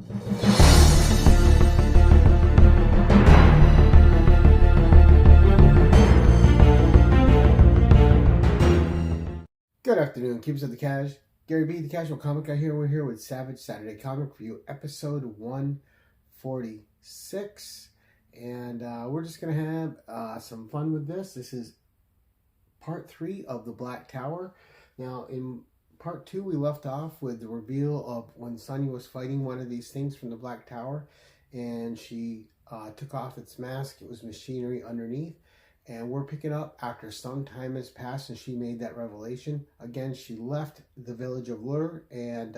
Good afternoon, keepers of the cash. Gary B, the Casual Comic Guy here. We're here with Savage Saturday Comic Review, episode 146. And we're just going to have some fun with this. This is part 3 of The Black Tower. Now, in part 2, we left off with the reveal of when Sonya was fighting one of these things from the Black Tower. And she took off its mask. It was machinery underneath. And we're picking up after some time has passed and she made that revelation. Again, she left the village of Lure, and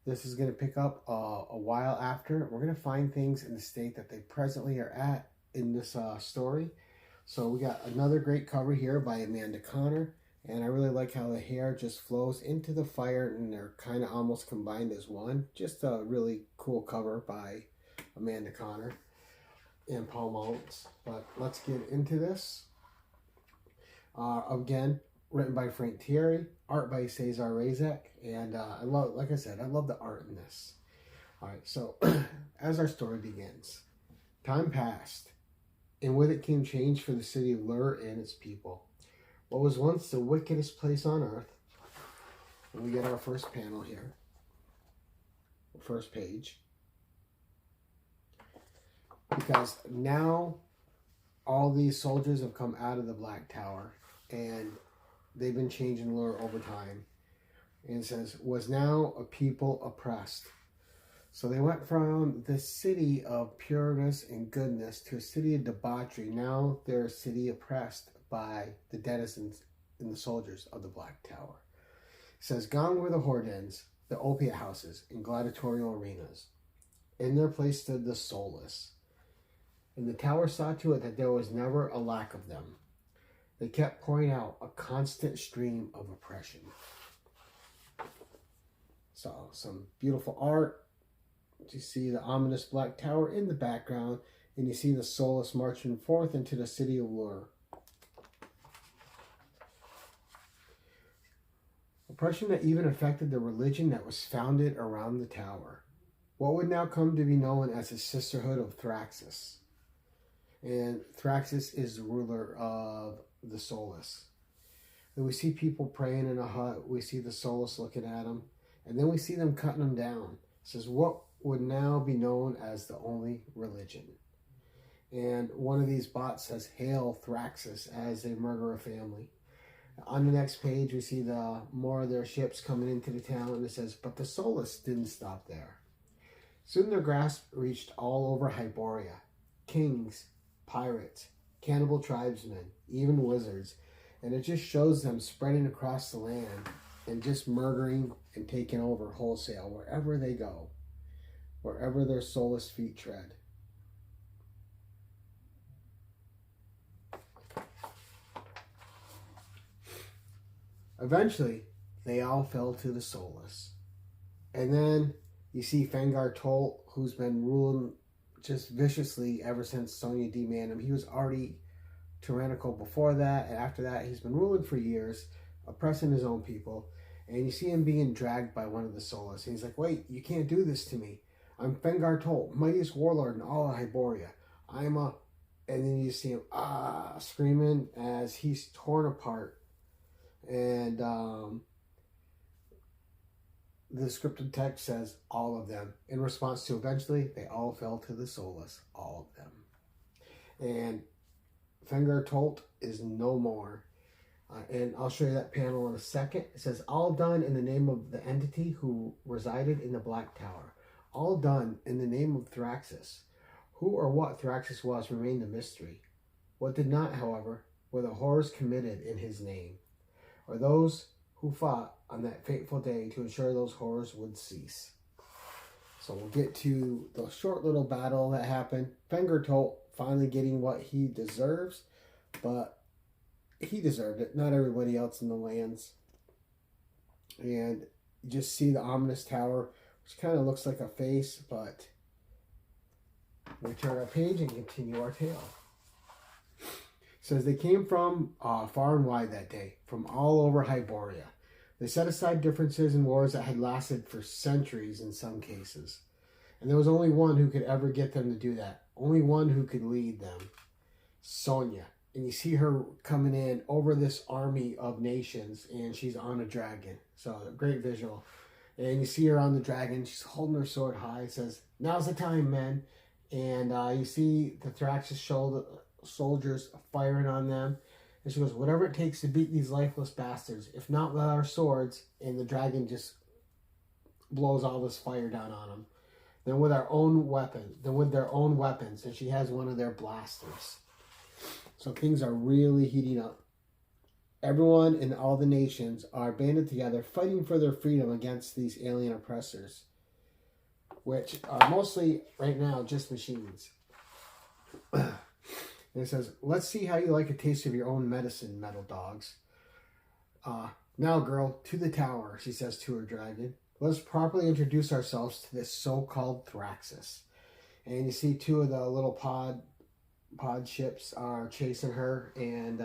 this is going to pick up a while after. We're going to find things in the state that they presently are at in this story. So we got another great cover here by Amanda Conner. And I really like how the hair just flows into the fire and they're kind of almost combined as one. Just a really cool cover by Amanda Conner and Paul Maltz. But let's get into this. Again, written by Frank Thierry, art by Cesar Razek, and I love, like I said, I love the art in this. All right, so as our story begins, time passed, and with it came change for the city of Lure and its people. What was once the wickedest place on earth, and we get our first panel here, first page. Because now all these soldiers have come out of the Black Tower and they've been changing Lure over time. And it says, was now a people oppressed. So they went from the city of pureness and goodness to a city of debauchery. Now they're a city oppressed by the denizens and the soldiers of the Black Tower. It says, gone were the whore dens, the opiate houses, and gladiatorial arenas. In their place stood the soulless. And the tower saw to it that there was never a lack of them. They kept pouring out a constant stream of oppression. So, some beautiful art. You see the ominous Black Tower in the background, and you see the soulless marching forth into the city of Lure. Oppression that even affected the religion that was founded around the tower. What would now come to be known as the Sisterhood of Thraxus. And Thraxus is the ruler of the Soulless. And we see people praying in a hut. We see the Soulless looking at them. And then we see them cutting them down. It says, what would now be known as the only religion. And one of these bots says, hail Thraxus, as they murder a family. On the next page, we see more of their ships coming into the town. And it says, but the Soulless didn't stop there. Soon their grasp reached all over Hyboria. Kings, pirates, cannibal tribesmen, even wizards, and it just shows them spreading across the land and just murdering and taking over wholesale wherever they go, wherever their soulless feet tread. Eventually, they all fell to the soulless. And then you see Fengar Tolt, who's been ruling just viciously ever since Sonya demanded him. He was already tyrannical before that, and after that he's been ruling for years, oppressing his own people. And you see him being dragged by one of the Soulless. And he's like, wait, you can't do this to me. I'm Fengar Tolt, mightiest warlord in all of Hyboria. And then you see him screaming as he's torn apart. And the scripted text says all of them. In response to eventually, they all fell to the Soulless. All of them. And Fengar Tolt is no more. And I'll show you that panel in a second. It says, all done in the name of the entity who resided in the Black Tower. All done in the name of Thraxus. Who or what Thraxus was remained a mystery. What did not, however, were the horrors committed in his name, or those who fought on that fateful day to ensure those horrors would cease. So we'll get to the short little battle that happened. Fengar Tolt finally getting what he deserves, but he deserved it, not everybody else in the lands. And you just see the ominous tower, which kind of looks like a face, but we turn our page and continue our tale. It says they came from far and wide that day, from all over Hyboria. They set aside differences and wars that had lasted for centuries in some cases. And there was only one who could ever get them to do that. Only one who could lead them. Sonya. And you see her coming in over this army of nations, and she's on a dragon. So, a great visual. And you see her on the dragon. She's holding her sword high. It says, "Now's the time, men." And you see the Thraxis soldiers firing on them. And she goes, "Whatever it takes to beat these lifeless bastards. If not with our swords." And the dragon just blows all this fire down on them. Then with our own weapon. Then with their own weapons. And she has one of their blasters. So things are really heating up. Everyone in all the nations are banded together, fighting for their freedom against these alien oppressors, which are mostly, right now, just machines. And it says, "Let's see how you like a taste of your own medicine, metal dogs. Now, girl, to the tower," she says to her dragon. "Let's properly introduce ourselves to this so-called Thraxis." And you see two of the little pod ships are chasing her, and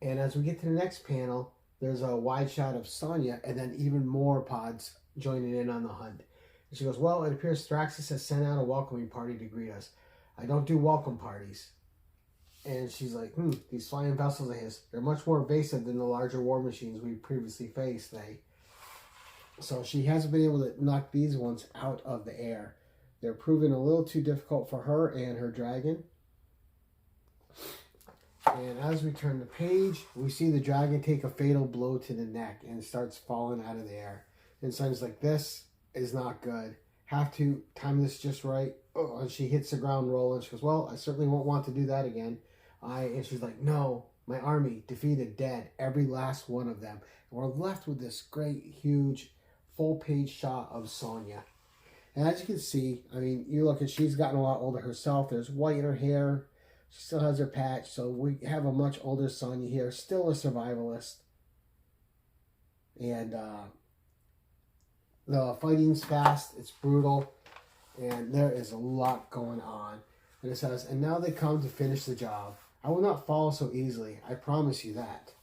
as we get to the next panel, there's a wide shot of Sonya, and then even more pods joining in on the hunt. And she goes, "Well, it appears Thraxis has sent out a welcoming party to greet us. I don't do welcome parties." And she's like, "These flying vessels of his, they're much more evasive than the larger war machines we previously faced." So she hasn't been able to knock these ones out of the air. They're proving a little too difficult for her and her dragon. And as we turn the page, we see the dragon take a fatal blow to the neck and starts falling out of the air. And Sonya's like, "This is not good. Have to time this just right." Oh, and she hits the ground rolling. She goes, "Well, I certainly won't want to do that again." And she's like, "No, my army defeated, dead, every last one of them." And we're left with this great, huge, full-page shot of Sonya. And as you can see, I mean, you look at, she's gotten a lot older herself. There's white in her hair. She still has her patch, so we have a much older Sonya here, still a survivalist. And the fighting's fast, it's brutal, and there is a lot going on. And it says, "And now they come to finish the job. I will not fall so easily, I promise you that.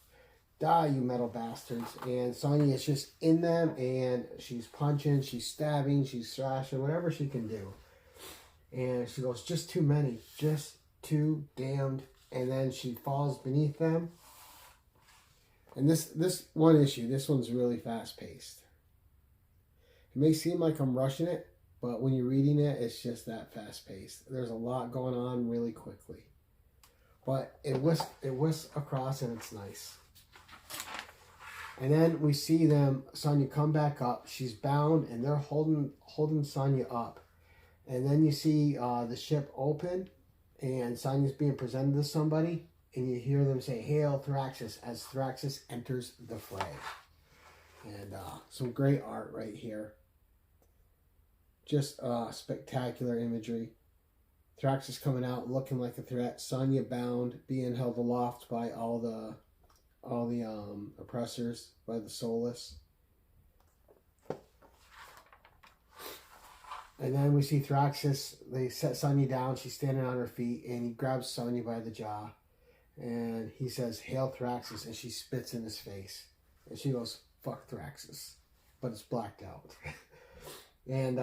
Die, you metal bastards." And Sonya is just in them, and she's punching, she's stabbing, she's slashing, whatever she can do. And she goes, "Just too many, just too damned." And then she falls beneath them. And this one issue, this one's really fast paced. It may seem like I'm rushing it, but when you're reading it, it's just that fast paced. There's a lot going on really quickly. But it whisks across, and it's nice. And then we see Sonya come back up. She's bound, and they're holding Sonya up. And then you see the ship open, and Sonya's being presented to somebody, and you hear them say, "Hail Thraxis," as Thraxis enters the fray. And some great art right here. Just spectacular imagery. Thraxis coming out looking like a threat. Sonya bound, being held aloft by all the oppressors, by the soulless. And then we see Thraxis, they set Sonya down, she's standing on her feet, and he grabs Sonya by the jaw. And he says, "Hail Thraxis," and she spits in his face. And she goes, "Fuck Thraxis." But it's blacked out. And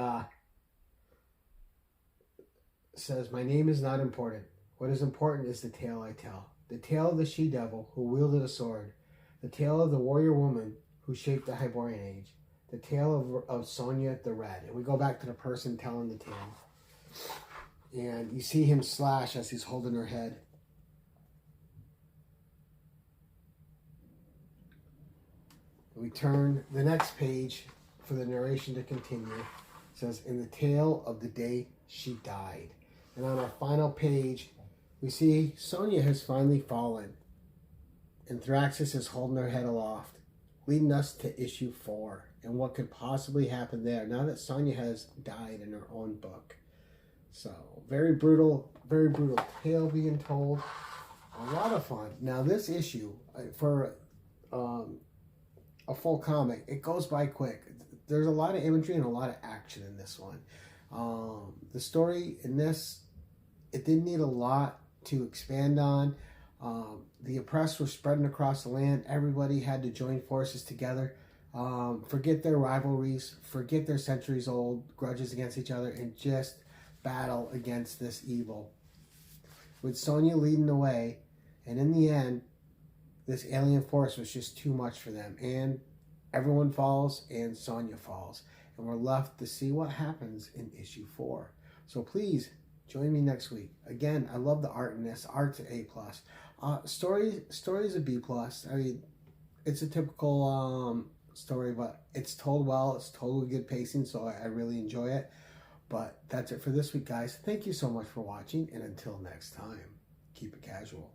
says, "My name is not important. What is important is the tale I tell. The tale of the she-devil who wielded a sword. The tale of the warrior woman who shaped the Hyborian age. The tale of Sonya the Red." And we go back to the person telling the tale. And you see him slash as he's holding her head. We turn the next page for the narration to continue. It says, "In the tale of the day she died." And on our final page, we see Sonya has finally fallen. And Thraxis is holding her head aloft, leading us to issue 4 and what could possibly happen there now that Sonya has died in her own book. So, very brutal tale being told. A lot of fun. Now, this issue, for a full comic, it goes by quick. There's a lot of imagery and a lot of action in this one. The story in this, it didn't need a lot to expand on. The oppressed were spreading across the land. Everybody had to join forces together Forget their rivalries, forget their centuries-old grudges against each other, and just battle against this evil. With Sonya leading the way, and in the end, this alien force was just too much for them. And everyone falls, and Sonya falls. And we're left to see what happens in issue 4. So please, join me next week. Again, I love the art in this. Art's A+. Story's a B+. I mean, it's a typical story, but it's told well. It's totally good pacing, so I really enjoy it. But that's it for this week, guys. Thank you so much for watching, and until next time, keep it casual.